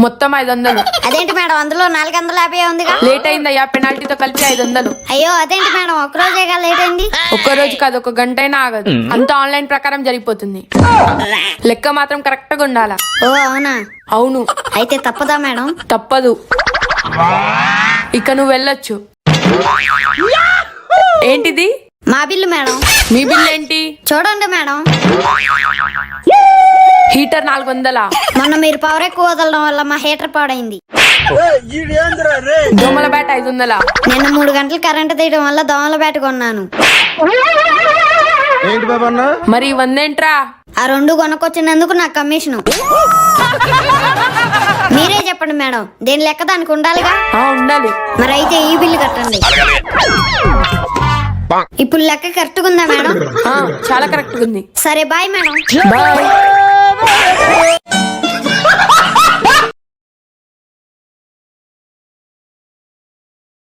మొత్తం 500. అదేంటి మేడం, అందులో 450 ఉందిగా. లేట్ అయిందయ్యా, పెనాల్టీతో కలిపి 500. అయ్యో అదేంటి మేడం, ఒక్కరోజేగా లేట్ అయింది. ఒక్క రోజు కాదు, ఒక గంట అయినా ఆగదు. అంతా ఆన్లైన్ ప్రకారం జరిగిపోతుంది. లెక్క మాత్రం కరెక్ట్ గా ఉండాలా. ఓ అవునా, అవును. అయితే తప్పదా మేడం? తప్పదు. ఇక నువ్వు వెళ్ళొచ్చు. ఏంటిది? మా బిల్లు మేడం. మీ బిల్ ఏంటి? చూడండి మేడం, హీటర్ 400. మొన్న మీరు పవర్ ఎక్కువ వదలడం వల్ల మా హీటర్ పాడైంది. దోమల బ్యాట్ 500. నిన్న 3 గంటలు కరెంటు తీయడం వల్ల దోమల బ్యాట్ కొన్నాను. మరి 100 ఏంట్రా? ఆ 2 కొనుక్కొచ్చినందుకు నాకు కమిషను. మీరే చెప్పండి మేడం, దేని లెక్క దానికి ఉండాలిగా. ఉండాలి. మరి అయితే ఈ బిల్లు కట్టండి. ఇప్పుడు లెక్క కరెక్ట్గా ఉందా మేడం? చాలా కరెక్ట్ ఉంది. సరే బాయ్ మేడం. బాయ్.